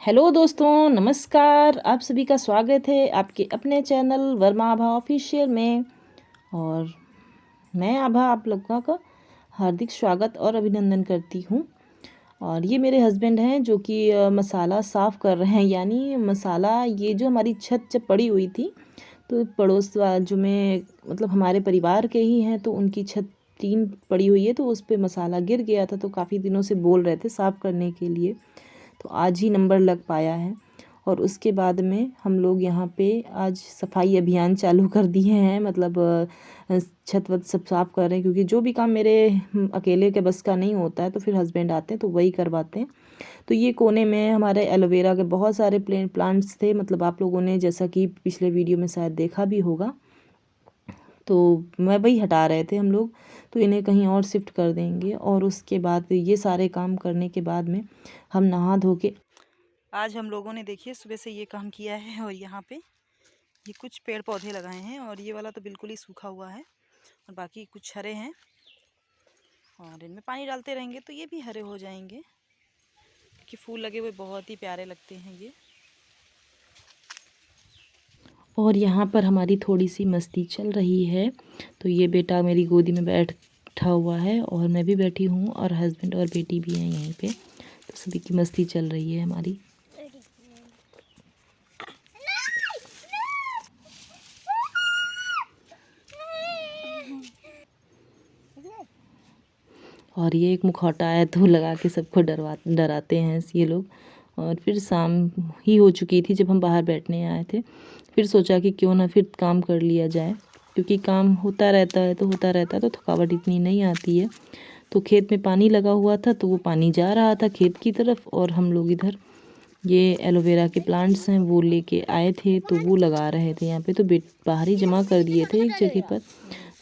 Hello दोस्तों, नमस्कार। आप सभी का स्वागत है आपके अपने चैनल वर्मा आभा ऑफिशियल में। और मैं आभा आप लोगों का हार्दिक स्वागत और अभिनंदन करती हूँ। और ये मेरे हस्बैंड हैं जो कि मसाला साफ़ कर रहे हैं। यानी मसाला ये जो हमारी छत जब पड़ी हुई थी तो पड़ोस जो में मतलब हमारे परिवार के ही हैं, तो उनकी छत टीन पड़ी हुई है, तो उस पे मसाला गिर गया था। तो काफ़ी दिनों से बोल रहे थे साफ़ करने के लिए, तो आज ही नंबर लग पाया है। और उसके बाद में हम लोग यहाँ पे आज सफाई अभियान चालू कर दिए हैं। मतलब छत वत सब साफ़ कर रहे हैं, क्योंकि जो भी काम मेरे अकेले के बस का नहीं होता है तो फिर हस्बैंड आते हैं तो वही करवाते हैं। तो ये कोने में हमारे एलोवेरा के बहुत सारे प्लांट्स थे। मतलब आप लोगों ने जैसा कि पिछले वीडियो में शायद देखा भी होगा, तो मैं वही हटा रहे थे हम लोग। तो इन्हें कहीं और शिफ्ट कर देंगे। और उसके बाद ये सारे काम करने के बाद में हम नहा धो के आज हम लोगों ने देखिए सुबह से ये काम किया है। और यहाँ पे ये कुछ पेड़ पौधे लगाए हैं, और ये वाला तो बिल्कुल ही सूखा हुआ है और बाकी कुछ हरे हैं। और इनमें पानी डालते रहेंगे तो ये भी हरे हो जाएंगे, क्योंकि फूल लगे हुए बहुत ही प्यारे लगते हैं ये। और यहाँ पर हमारी थोड़ी सी मस्ती चल रही है। तो ये बेटा मेरी गोदी में बैठा हुआ है और मैं भी बैठी हूँ, और हस्बैंड और बेटी भी हैं यहीं पे। तो सभी की मस्ती चल रही है हमारी। और ये एक मुखौटा है तो लगा के सबको डराते हैं ये लोग। और फिर शाम ही हो चुकी थी जब हम बाहर बैठने आए थे। फिर सोचा कि क्यों ना फिर काम कर लिया जाए, क्योंकि काम होता रहता है तो थकावट इतनी नहीं आती है। तो खेत में पानी लगा हुआ था, तो वो पानी जा रहा था खेत की तरफ, और हम लोग इधर ये एलोवेरा के प्लांट्स हैं वो लेके आए थे, तो वो लगा रहे थे यहाँ पे। तो बाहर ही जमा कर दिए थे एक जगह पर।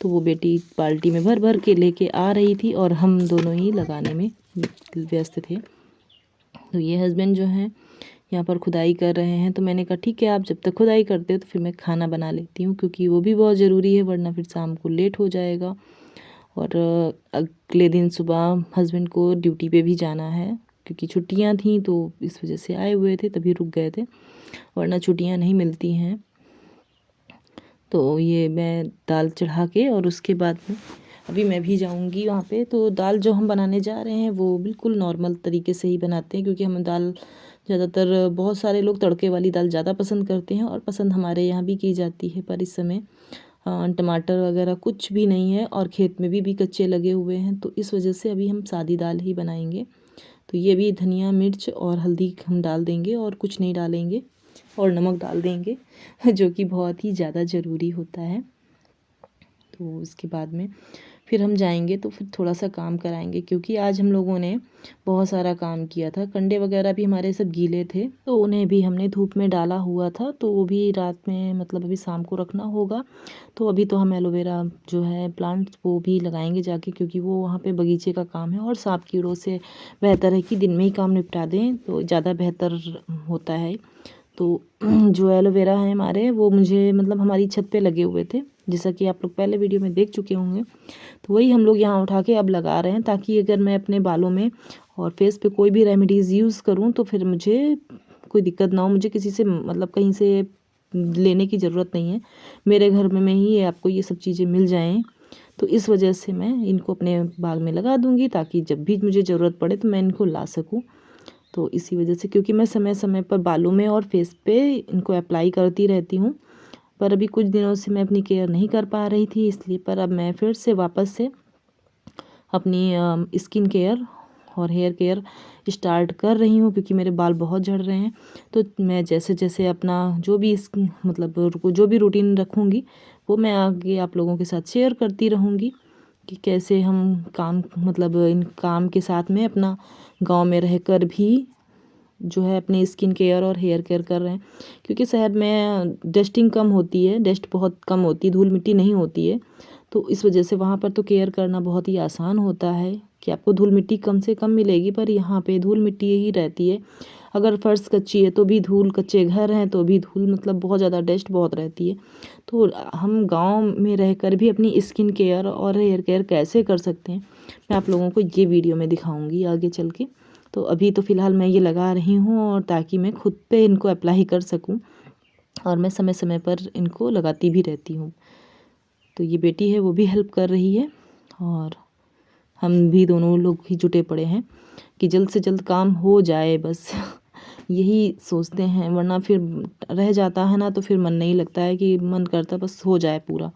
तो वो बेटी बाल्टी में भर भर के लेके आ रही थी, और हम दोनों ही लगाने में व्यस्त थे। तो ये हस्बैंड जो हैं यहाँ पर खुदाई कर रहे हैं। तो मैंने कहा ठीक है, आप जब तक खुदाई करते हो तो फिर मैं खाना बना लेती हूँ, क्योंकि वो भी बहुत ज़रूरी है, वरना फिर शाम को लेट हो जाएगा। और अगले दिन सुबह हस्बैंड को ड्यूटी पे भी जाना है, क्योंकि छुट्टियां थी तो इस वजह से आए हुए थे, तभी रुक गए थे, वरना छुट्टियां नहीं मिलती हैं। तो ये मैं दाल चढ़ा के, और उसके बाद में अभी मैं भी जाऊंगी वहाँ पे। तो दाल जो हम बनाने जा रहे हैं वो बिल्कुल नॉर्मल तरीके से ही बनाते हैं, क्योंकि हम दाल ज़्यादातर बहुत सारे लोग तड़के वाली दाल ज़्यादा पसंद करते हैं, और पसंद हमारे यहाँ भी की जाती है। पर इस समय टमाटर वगैरह कुछ भी नहीं है, और खेत में भी कच्चे लगे हुए हैं, तो इस वजह से अभी हम सादी दाल ही बनाएंगे। तो ये भी धनिया मिर्च और हल्दी हम डाल देंगे, और कुछ नहीं डालेंगे, और नमक डाल देंगे जो कि बहुत ही ज़्यादा ज़रूरी होता है। तो उसके बाद में फिर हम जाएंगे तो फिर थोड़ा सा काम कराएंगे, क्योंकि आज हम लोगों ने बहुत सारा काम किया था। कंडे वगैरह भी हमारे सब गीले थे, तो उन्हें भी हमने धूप में डाला हुआ था। तो वो भी रात में मतलब अभी शाम को रखना होगा। तो अभी तो हम एलोवेरा जो है प्लांट्स वो भी लगाएंगे जाके, क्योंकि वो वहाँ पे बगीचे का काम है, और सांप कीड़ों से बेहतर है कि दिन में ही काम निपटा दें, तो ज़्यादा बेहतर होता है। तो जो एलोवेरा है हमारे, वो मुझे मतलब हमारी छत पे लगे हुए थे, जैसा कि आप लोग पहले वीडियो में देख चुके होंगे। तो वही हम लोग यहाँ उठा के अब लगा रहे हैं, ताकि अगर मैं अपने बालों में और फेस पे कोई भी रेमेडीज़ यूज़ करूँ तो फिर मुझे कोई दिक्कत ना हो। मुझे किसी से मतलब कहीं से लेने की ज़रूरत नहीं है, मेरे घर में ही आपको ये सब चीज़ें मिल जाएँ। तो इस वजह से मैं इनको अपने बाग में लगा दूँगी, ताकि जब भी मुझे ज़रूरत पड़े तो मैं इनको ला सकूँ। तो इसी वजह से, क्योंकि मैं समय समय पर बालों में और फेस पे इनको अप्लाई करती रहती हूँ, पर अभी कुछ दिनों से मैं अपनी केयर नहीं कर पा रही थी, इसलिए पर अब मैं फिर से वापस से अपनी स्किन केयर और हेयर केयर स्टार्ट कर रही हूँ, क्योंकि मेरे बाल बहुत झड़ रहे हैं। तो मैं जैसे जैसे अपना जो भी मतलब जो भी रूटीन रखूँगी वो मैं आगे आप लोगों के साथ शेयर करती रहूँगी, कि कैसे हम काम मतलब इन काम के साथ में अपना गांव में रहकर भी जो है अपनी स्किन केयर और हेयर केयर कर रहे हैं। क्योंकि शहर में डस्टिंग कम होती है, डस्ट बहुत कम होती है, धूल मिट्टी नहीं होती है। तो इस वजह से वहाँ पर तो केयर करना बहुत ही आसान होता है, कि आपको धूल मिट्टी कम से कम मिलेगी, पर यहाँ पे धूल मिट्टी ही रहती है। अगर फर्श कच्ची है तो भी धूल, कच्चे घर हैं तो भी धूल, मतलब बहुत ज़्यादा डस्ट बहुत रहती है। तो हम गांव में रहकर भी अपनी स्किन केयर और हेयर केयर कैसे कर सकते हैं, मैं आप लोगों को ये वीडियो में दिखाऊंगी आगे चल के। तो अभी तो फ़िलहाल मैं ये लगा रही हूँ, और ताकि मैं खुद पे इनको अप्लाई कर सकूँ, और मैं समय समय पर इनको लगाती भी रहती हूँ। तो ये बेटी है वो भी हेल्प कर रही है, और हम भी दोनों लोग ही जुटे पड़े हैं कि जल्द से जल्द काम हो जाए बस। यही सोचते हैं, वरना फिर रह जाता है ना, तो फिर मन नहीं लगता है, कि मन करता बस हो जाए पूरा।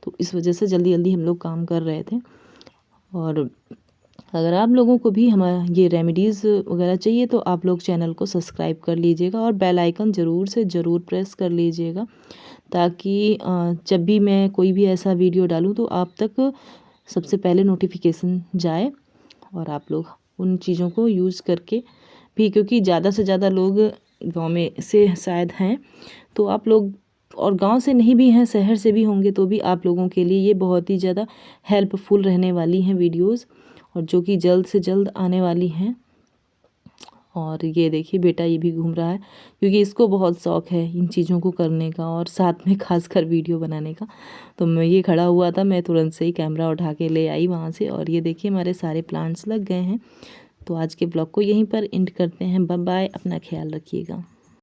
तो इस वजह से जल्दी जल्दी हम लोग काम कर रहे थे। और अगर आप लोगों को भी हमारा ये रेमेडीज़ वगैरह चाहिए तो आप लोग चैनल को सब्सक्राइब कर लीजिएगा, और बेल आइकन ज़रूर से ज़रूर प्रेस कर लीजिएगा, ताकि जब भी मैं कोई भी ऐसा वीडियो डालूँ तो आप तक सबसे पहले नोटिफिकेशन जाए, और आप लोग उन चीज़ों को यूज़ करके भी, क्योंकि ज़्यादा से ज़्यादा लोग गांव में से शायद हैं, तो आप लोग, और गांव से नहीं भी हैं, शहर से भी होंगे, तो भी आप लोगों के लिए ये बहुत ही ज़्यादा हेल्पफुल रहने वाली हैं वीडियोस, और जो कि जल्द से जल्द आने वाली हैं। और ये देखिए बेटा ये भी घूम रहा है, क्योंकि इसको बहुत शौक़ है इन चीज़ों को करने का, और साथ में खासकर वीडियो बनाने का। तो मैं ये खड़ा हुआ था, मैं तुरंत से ही कैमरा उठा के ले आई वहाँ से, और ये देखिए हमारे सारे प्लांट्स लग गए हैं। तो आज के ब्लॉग को यहीं पर एंड करते हैं। बाय बाय, अपना ख्याल रखिएगा।